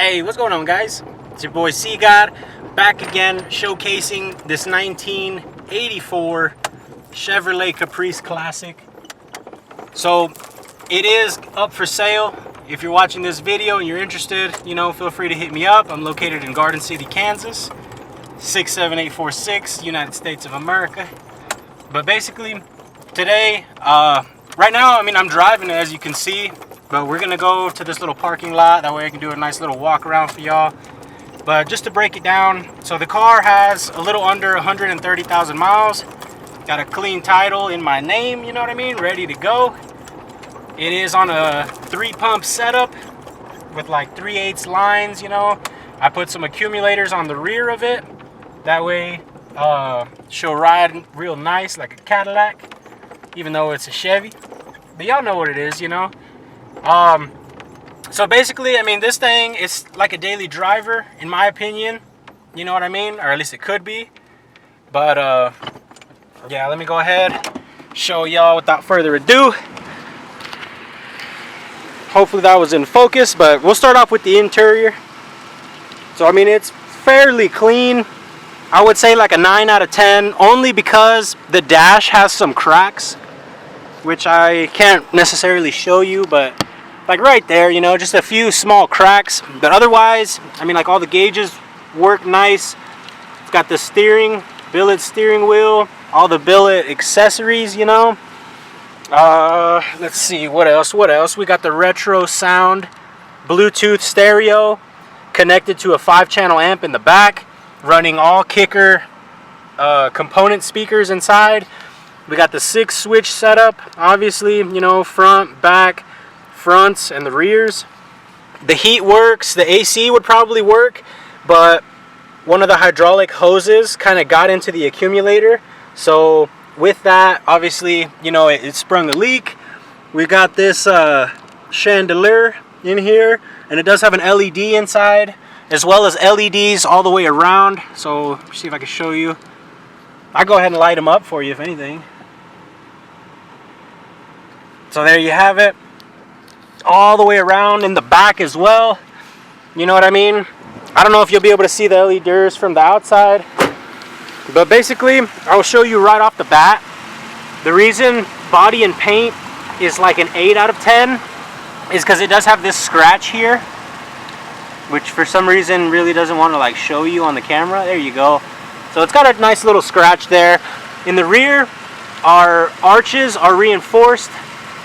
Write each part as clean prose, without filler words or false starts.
Hey, what's going on, guys? It's your boy CGOD back again, showcasing this 1984 Chevrolet Caprice Classic. So it is up for sale. If you're watching this video and you're interested, you know, feel free to hit me up. I'm located in Garden City, Kansas, 67846, United States of America. But basically today, right now, I mean, I'm driving, as you can see, but we're gonna go to this little parking lot. That way I can do a nice little walk around for y'all. But just to break it down, so the car has a little under 130,000 miles. Got a clean title in my name, you know what I mean? Ready to go. It is on a 3-pump setup with like 3/8 lines, you know. I put some accumulators on the rear of it. That way she'll ride real nice like a Cadillac, even though it's a Chevy. But y'all know what it is, you know. So basically, I mean, this thing is like a daily driver, in my opinion. You know what I mean? Or at least it could be. But, yeah, let me go ahead, show y'all without further ado. Hopefully that was in focus, but we'll start off with the interior. So, I mean, it's fairly clean. I would say like a 9 out of 10, only because the dash has some cracks, which I can't necessarily show you, but like right there, you know, just a few small cracks. But otherwise, I mean, like all the gauges work nice. It's got the billet steering wheel, all the billet accessories, you know. Let's see, what else? We got the retro sound, Bluetooth stereo, connected to a 5-channel amp in the back, running all kicker component speakers inside. We got the 6-switch setup, obviously, you know, front, back, fronts, and the rears. The heat works. The AC would probably work, but one of the hydraulic hoses kind of got into the accumulator. So with that, obviously, you know, it sprung a leak. We got this chandelier in here, and it does have an LED inside, as well as LEDs all the way around. So see if I can show you. I'll go ahead and light them up for you, if anything. So there you have it. All the way around in the back as well. You know what I mean? I don't know if you'll be able to see the LEDs from the outside, but basically, I'll show you right off the bat. The reason body and paint is like an 8 out of 10 is because it does have this scratch here, which for some reason really doesn't want to like show you on the camera. There you go. So it's got a nice little scratch there. In the rear, our arches are reinforced.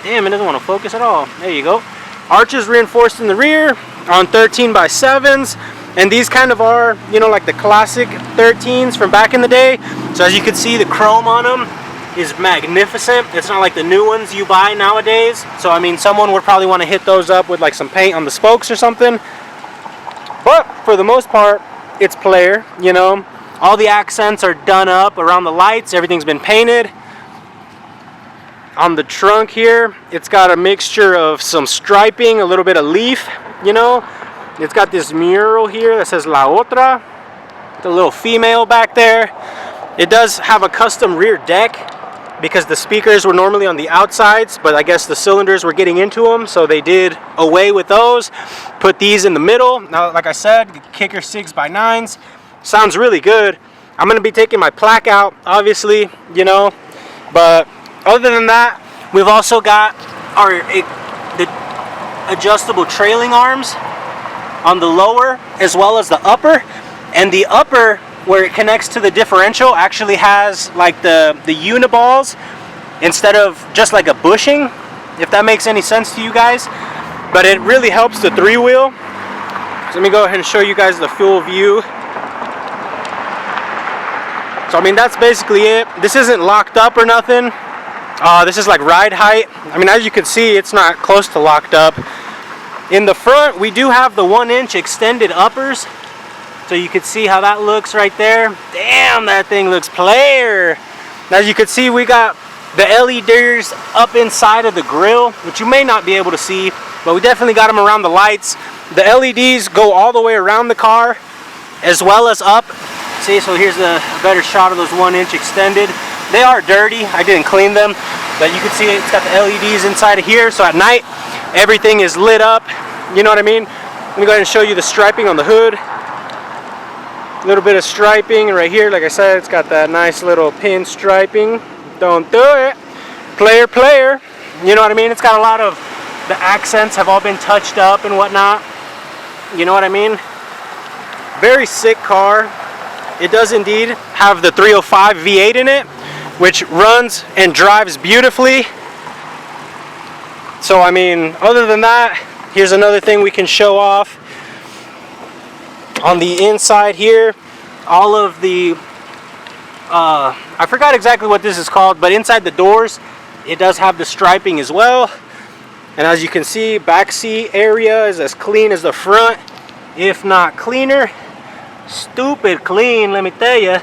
Damn, it doesn't want to focus at all. There you go. Arches reinforced in the rear on 13x7s. And these kind of are, you know, like the classic 13s from back in the day. So as you can see, the chrome on them is magnificent. It's not like the new ones you buy nowadays. So, I mean, someone would probably want to hit those up with like some paint on the spokes or something. But for the most part, it's player, you know. All the accents are done up around the lights. Everything's been painted. On the trunk here, it's got a mixture of some striping, a little bit of leaf, you know. It's got this mural here that says La Otra, the little female back there. It does have a custom rear deck because the speakers were normally on the outsides, but I guess the cylinders were getting into them, so they did away with those. Put these in the middle. Now, like I said, kicker 6x9s. Sounds really good. I'm going to be taking my plaque out, obviously, you know, but other than that, we've also got the adjustable trailing arms on the lower as well as the upper. And the upper, where it connects to the differential, actually has like the uniballs instead of just like a bushing, if that makes any sense to you guys. But it really helps the 3-wheel. So let me go ahead and show you guys the full view. So I mean, that's basically it. This isn't locked up or nothing. This is like ride height. I mean, as you can see, it's not close to locked up. In the front, we do have the 1-inch extended uppers. So you can see how that looks right there. Damn, that thing looks player. As you can see, we got the LEDs up inside of the grille, which you may not be able to see, but we definitely got them around the lights. The LEDs go all the way around the car, as well as up. See, so here's a better shot of those 1-inch extended. They are dirty. I didn't clean them, but you can see it's got the LEDs inside of here. So at night, everything is lit up. You know what I mean? Let me go ahead and show you the striping on the hood. A little bit of striping right here. Like I said, it's got that nice little pin striping. Don't do it. Player, player. You know what I mean? It's got a lot of, the accents have all been touched up and whatnot. You know what I mean? Very sick car. It does indeed have the 305 V8 in it, which runs and drives beautifully. So I mean, other than that, here's another thing we can show off. On the inside here, all of the, I forgot exactly what this is called, but inside the doors, it does have the striping as well. And as you can see, back seat area is as clean as the front, if not cleaner. Stupid clean, let me tell you.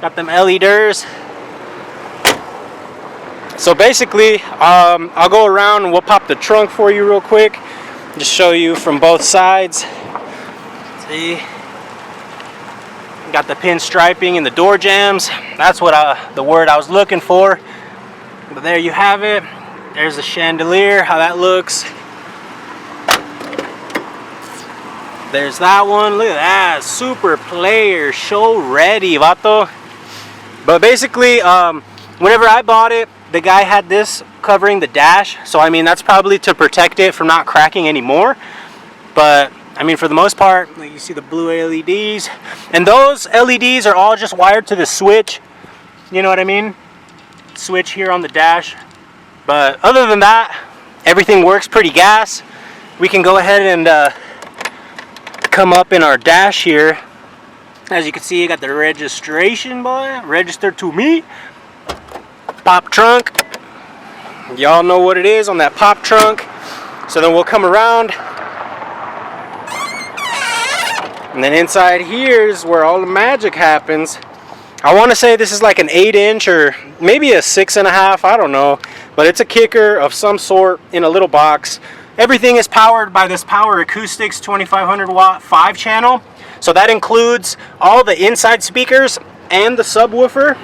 Got them LEDs. So basically, I'll go around and we'll pop the trunk for you real quick. Just show you from both sides. See? Got the pin striping and the door jambs. That's what the word I was looking for. But there you have it. There's the chandelier, how that looks. There's that one. Look at that. Super player, show ready, vato. But basically, whenever I bought it, the guy had this covering the dash. So I mean, that's probably to protect it from not cracking anymore. But I mean, for the most part, like you see the blue LEDs. And those LEDs are all just wired to the switch. You know what I mean? Switch here on the dash. But other than that, everything works pretty gas. We can go ahead and come up in our dash here. As you can see, you got the registration, boy. Registered to me. Pop trunk. Y'all know what it is on that pop trunk. So then we'll come around. And then inside here is where all the magic happens. I want to say this is like an 8-inch or maybe a 6.5, I don't know. But it's a kicker of some sort in a little box. Everything is powered by this Power Acoustics 2500 watt 5-channel. So that includes all the inside speakers and the subwoofer.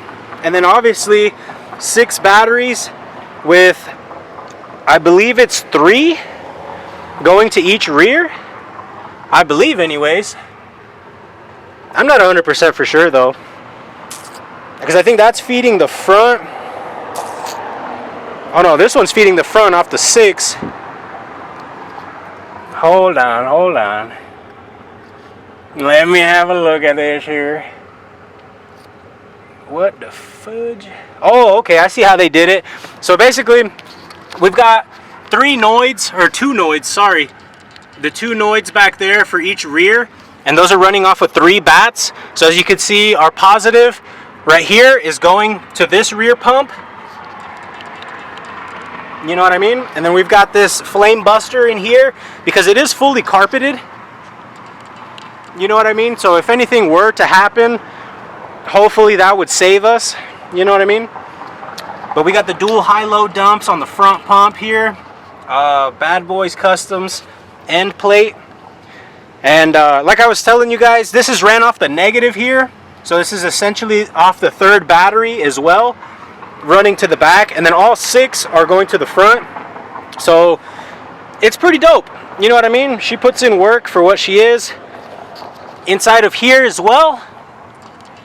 And then obviously 6 batteries with, I believe it's 3 going to each rear. I believe anyways. I'm not 100% for sure though, because I think that's feeding the front. Oh no, this one's feeding the front off the 6. Hold on. Let me have a look at this here. What the fudge? Oh, okay, I see how they did it. So basically, we've got 3 noids, or 2 noids, sorry. The 2 noids back there for each rear. And those are running off of 3 bats. So as you can see, our positive right here is going to this rear pump. You know what I mean? And then we've got this flame buster in here because it is fully carpeted. You know what I mean? So if anything were to happen, hopefully that would save us. You know what I mean? But we got the dual high-low dumps on the front pump here. Bad Boys Customs end plate. And like I was telling you guys, this is ran off the negative here. So this is essentially off the 3rd battery as well, running to the back. And then all 6 are going to the front. So it's pretty dope. You know what I mean? She puts in work for what she is. Inside of here as well.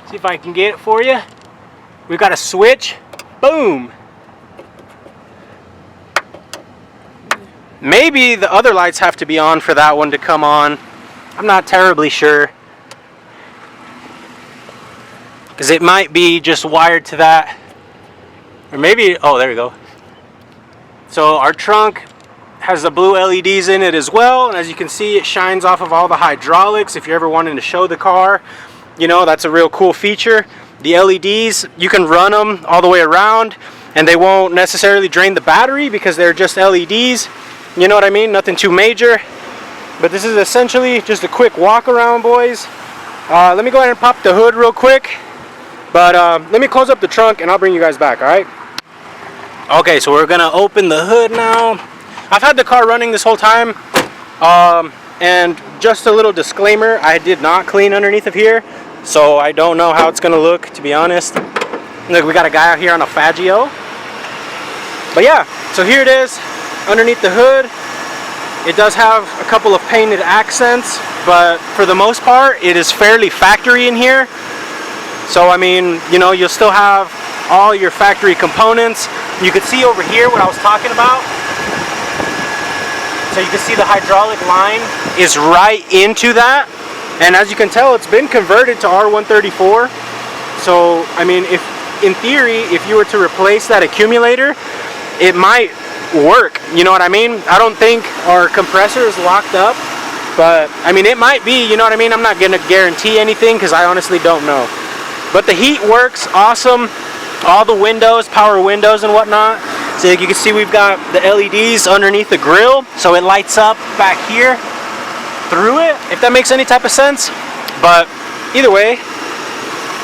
See if I can get it for you. We've got a switch. Boom. Maybe the other lights have to be on for that one to come on. I'm not terribly sure, because it might be just wired to that, or maybe, oh, there we go. So our trunk has the blue LEDs in it as well, and as you can see, it shines off of all the hydraulics. If you're ever wanting to show the car, you know, that's a real cool feature. The LEDs, you can run them all the way around, and they won't necessarily drain the battery because they're just LEDs. You know what I mean? Nothing too major. But this is essentially just a quick walk around, boys. Let me go ahead and pop the hood real quick. But let me close up the trunk and I'll bring you guys back, alright? Okay, so we're gonna open the hood now. I've had the car running this whole time. And just a little disclaimer, I did not clean underneath of here. So I don't know how it's gonna look, to be honest. Look, we got a guy out here on a Faggio. But yeah, so here it is, underneath the hood. It does have a couple of painted accents, but for the most part, it is fairly factory in here. So I mean, you know, you'll still have all your factory components. You can see over here what I was talking about. So you can see the hydraulic line is right into that. And as you can tell, it's been converted to R134. So, I mean, if in theory, if you were to replace that accumulator, it might work. You know what I mean? I don't think our compressor is locked up, but I mean, it might be, you know what I mean? I'm not gonna guarantee anything because I honestly don't know. But the heat works awesome. All the windows, power windows and whatnot. So you can see we've got the LEDs underneath the grill, so it lights up back here through it, if that makes any type of sense. But either way,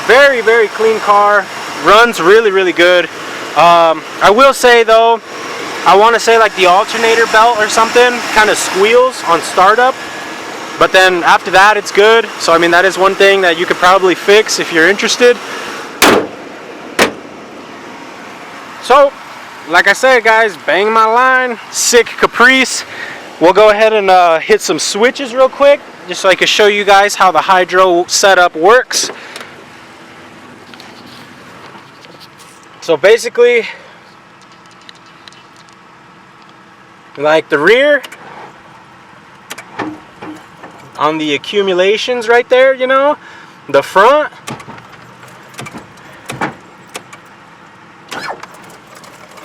very, very clean car. Runs really, really good. I will say though, I want to say like the alternator belt or something kind of squeals on startup, but then after that it's good. So I mean, that is one thing that you could probably fix if you're interested. So like I said, guys, bang my line, sick Caprice. We'll go ahead and hit some switches real quick, just so I can show you guys how the hydro setup works. So basically, like the rear, on the accumulations right there, you know, the front,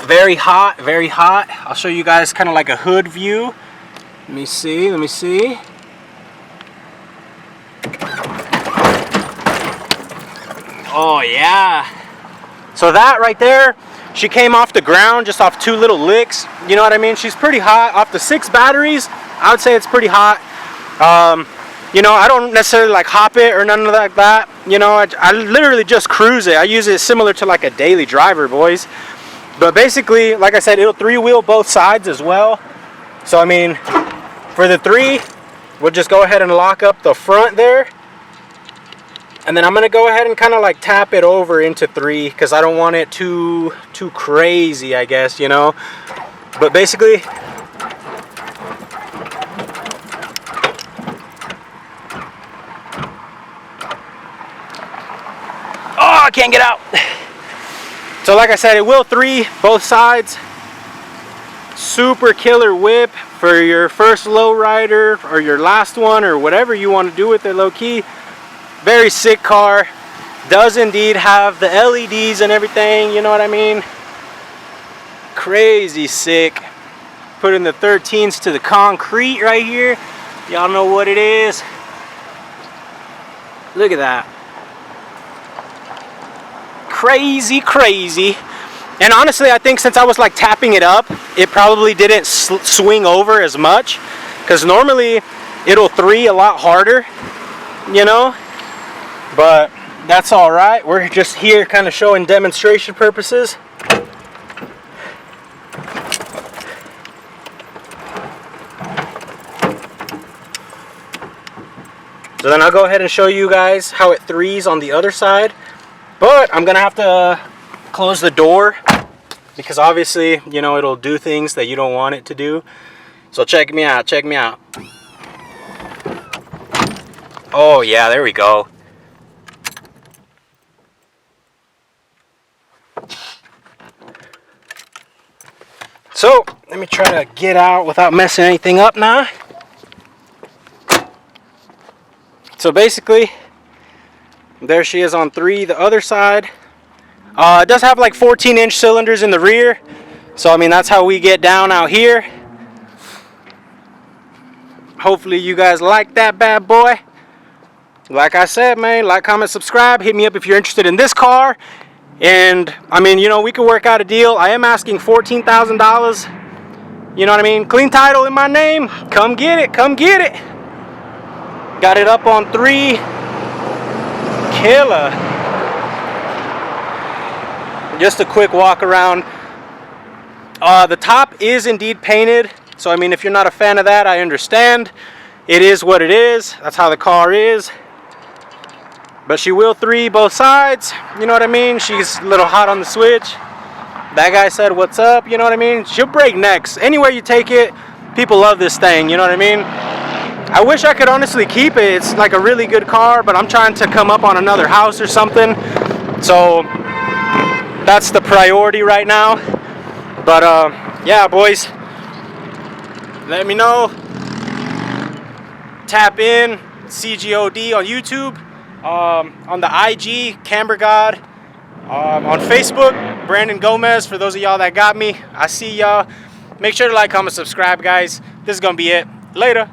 very hot, very hot. I'll show you guys kind of like a hood view. Let me see. Oh yeah. So that right there, she came off the ground just off 2 little licks. You know what I mean? She's pretty hot. Off the 6 batteries, I would say it's pretty hot. You know, I don't necessarily like hop it or none of like that. You know, I literally just cruise it. I use it similar to like a daily driver, boys. But basically, like I said, it'll 3-wheel both sides as well. So I mean, for the 3, we'll just go ahead and lock up the front there. And then I'm gonna go ahead and kind of like tap it over into 3 because I don't want it too crazy, I guess, you know. But basically, oh, I can't get out. So like I said, it will 3 both sides. Super killer whip for your first lowrider or your last one or whatever you want to do with it, low key. Very sick car. Does indeed have the LEDs and everything, you know what I mean? Crazy sick. Putting the 13s to the concrete right here. Y'all know what it is. Look at that. Crazy, crazy. And honestly, I think since I was like tapping it up, it probably didn't swing over as much, because normally it'll 3 a lot harder, you know. But that's all right. We're just here kind of showing demonstration purposes. So then I'll go ahead and show you guys how it 3s on the other side. But I'm gonna have to close the door because obviously, you know, it'll do things that you don't want it to do. So check me out, check me out. Oh yeah, there we go. So let me try to get out without messing anything up now. So basically, there she is on 3, the other side. It does have like 14-inch cylinders in the rear. So I mean, that's how we get down out here. Hopefully you guys like that bad boy. Like I said, man, like, comment, subscribe. Hit me up if you're interested in this car. And I mean, you know, we could work out a deal. I am asking $14,000. You know what I mean? Clean title in my name. Come get it, come get it. Got it up on 3. Killer. Just a quick walk around. The top is indeed painted. So I mean, if you're not a fan of that, I understand. It is what it is. That's how the car is. But she will 3 both sides. You know what I mean? She's a little hot on the switch. That guy said, what's up? You know what I mean? She'll break necks. Anywhere you take it, people love this thing, you know what I mean? I wish I could honestly keep it. It's like a really good car, but I'm trying to come up on another house or something. So that's the priority right now. But yeah, boys, let me know. Tap in CGOD on YouTube, on the IG Camber God, on Facebook Brandon Gomez. For those of y'all that got me, I see y'all. Make sure to like, comment, subscribe, guys. This is gonna be it. Later.